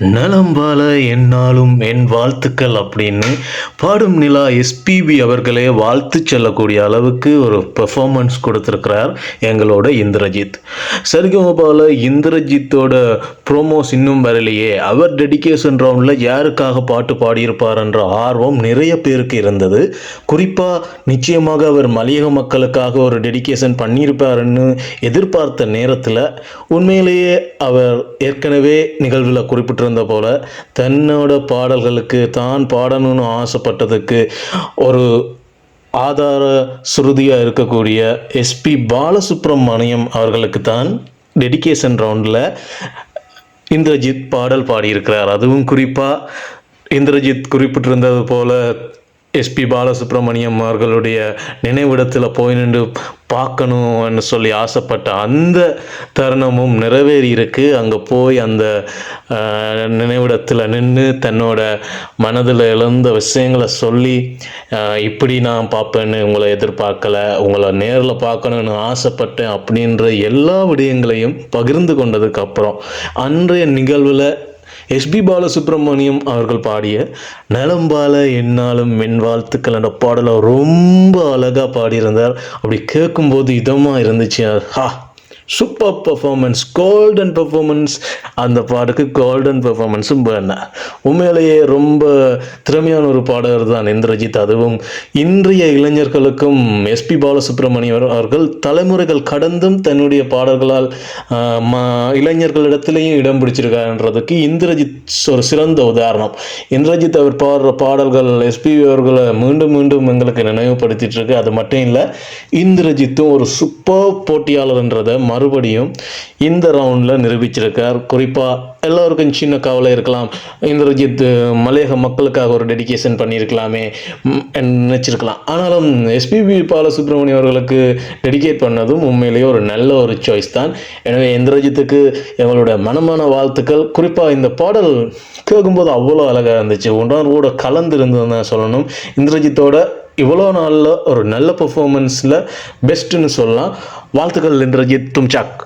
நலம்பால என்னாலும் என் வாழ்த்துக்கள் அப்படின்னு பாடும் நிலா எஸ்பிபி அவர்களே வாழ்த்து சொல்லக்கூடிய அளவுக்கு ஒரு பெர்ஃபார்மன்ஸ் கொடுத்துருக்கிறார் எங்களோட இந்திரஜித். சரிகமபால இந்திரஜித்தோட ப்ரோமோஸ் இன்னும் வரலையே, அவர் டெடிகேஷன் ரவுண்டில் யாருக்காக பாட்டு பாடியிருப்பார் என்ற ஆர்வம் நிறைய பேருக்கு இருந்தது. குறிப்பாக நிச்சயமாக அவர் மலையக மக்களுக்காக ஒரு டெடிகேஷன் பண்ணியிருப்பாருன்னு எதிர்பார்த்த நேரத்தில் உண்மையிலேயே அவர் ஏற்கனவே நிகழ்வில் குறிப்பிட்டிருந்த போல தன்னோட பாடல்களுக்கு தான் பாடணும்னு ஆசைப்பட்டதுக்கு ஒரு ஆதார சுருதியாக இருக்கக்கூடிய எஸ்பி பாலசுப்ரமணியம் அவர்களுக்கு தான் டெடிகேஷன் ரவுண்டில் இந்திரஜித் பாடல் பாடியிருக்கிறார். அதுவும் குறிப்பாக இந்திரஜித் குறிப்பிட்டிருந்தது போல எஸ்பி பாலசுப்ரமணியம் அவர்களுடைய நினைவிடத்தில் போய் நின்று பார்க்கணும்னு சொல்லி ஆசைப்பட்ட அந்த தருணமும் நிறைவேறி இருக்கு. அங்கே போய் அந்த நினைவிடத்தில் நின்று தன்னோட மனதில் எழுந்த விஷயங்களை சொல்லி இப்படி நான் பார்ப்பேன்னு உங்களை எதிர்பார்க்கலை, உங்களை நேரில் பார்க்கணுன்னு ஆசைப்பட்டேன் அப்படின்ற எல்லா விடயங்களையும் பகிர்ந்து கொண்டதுக்கு அப்புறம் அன்றைய நிகழ்வில் எஸ்பி பாலசுப்ரமணியம் அவர்கள் பாடிய நலம்பால என்னாலும் என் வாழ்த்துக்கள் என்ற பாடலை ரொம்ப அழகாக பாடியிருந்தார். அப்படி கேட்கும்போது இதமாக இருந்துச்சு. Super performance, golden performance. அந்த பாட்டுக்கு கோல்டன் பர்ஃபார்மன்ஸும் பண்ண உண்மையிலேயே ரொம்ப திறமையான ஒரு பாடகர் தான் இந்திரஜித். அதுவும் இன்றைய இளைஞர்களுக்கும் எஸ்பி பாலசுப்ரமணியம் அவர்கள் தலைமுறைகள் கடந்தும் தன்னுடைய பாடல்களால் இளைஞர்களிடத்திலையும் இடம் பிடிச்சிருக்காருன்றதுக்கு இந்திரஜித் ஒரு சிறந்த உதாரணம். இந்திரஜித் அவர் பாடுற பாடல்கள் எஸ்பி அவர்களை மீண்டும் மீண்டும் எங்களுக்கு நினைவுபடுத்திட்டு இருக்கு. அது மட்டும் இல்லை, இந்திரஜித்தும் ஒரு சூப்பர் போட்டியாளர்ன்றதை மறுபடியும் இந்த ரவுண்டில் நிரூபிச்சிருக்கார். குறிப்பாக எல்லோருக்கும் சின்ன கவலை இருக்கலாம், இந்திரஜித் மலையக மக்களுக்காக ஒரு டெடிகேஷன் பண்ணியிருக்கலாமே நினச்சிருக்கலாம். ஆனாலும் எஸ்பிபி பாலசுப்ரமணியம் அவர்களுக்கு டெடிகேட் பண்ணதும் உண்மையிலேயே ஒரு நல்ல ஒரு சாய்ஸ் தான். எனவே இந்திரஜித்துக்கு எங்களோட மனமான வாழ்த்துக்கள். குறிப்பாக இந்த பாடல் கேட்கும்போது அவ்வளோ அழகாக இருந்துச்சு, உணர்வோட கலந்து இருந்ததுன்னு சொல்லணும். இந்திரஜித்தோட இவ்வளோ நாளில் ஒரு நல்ல பர்ஃபார்மன்ஸில் பெஸ்ட்டுன்னு சொல்லலாம். வாழ்த்துக்கள் இந்திரஜித், தும்சாக்.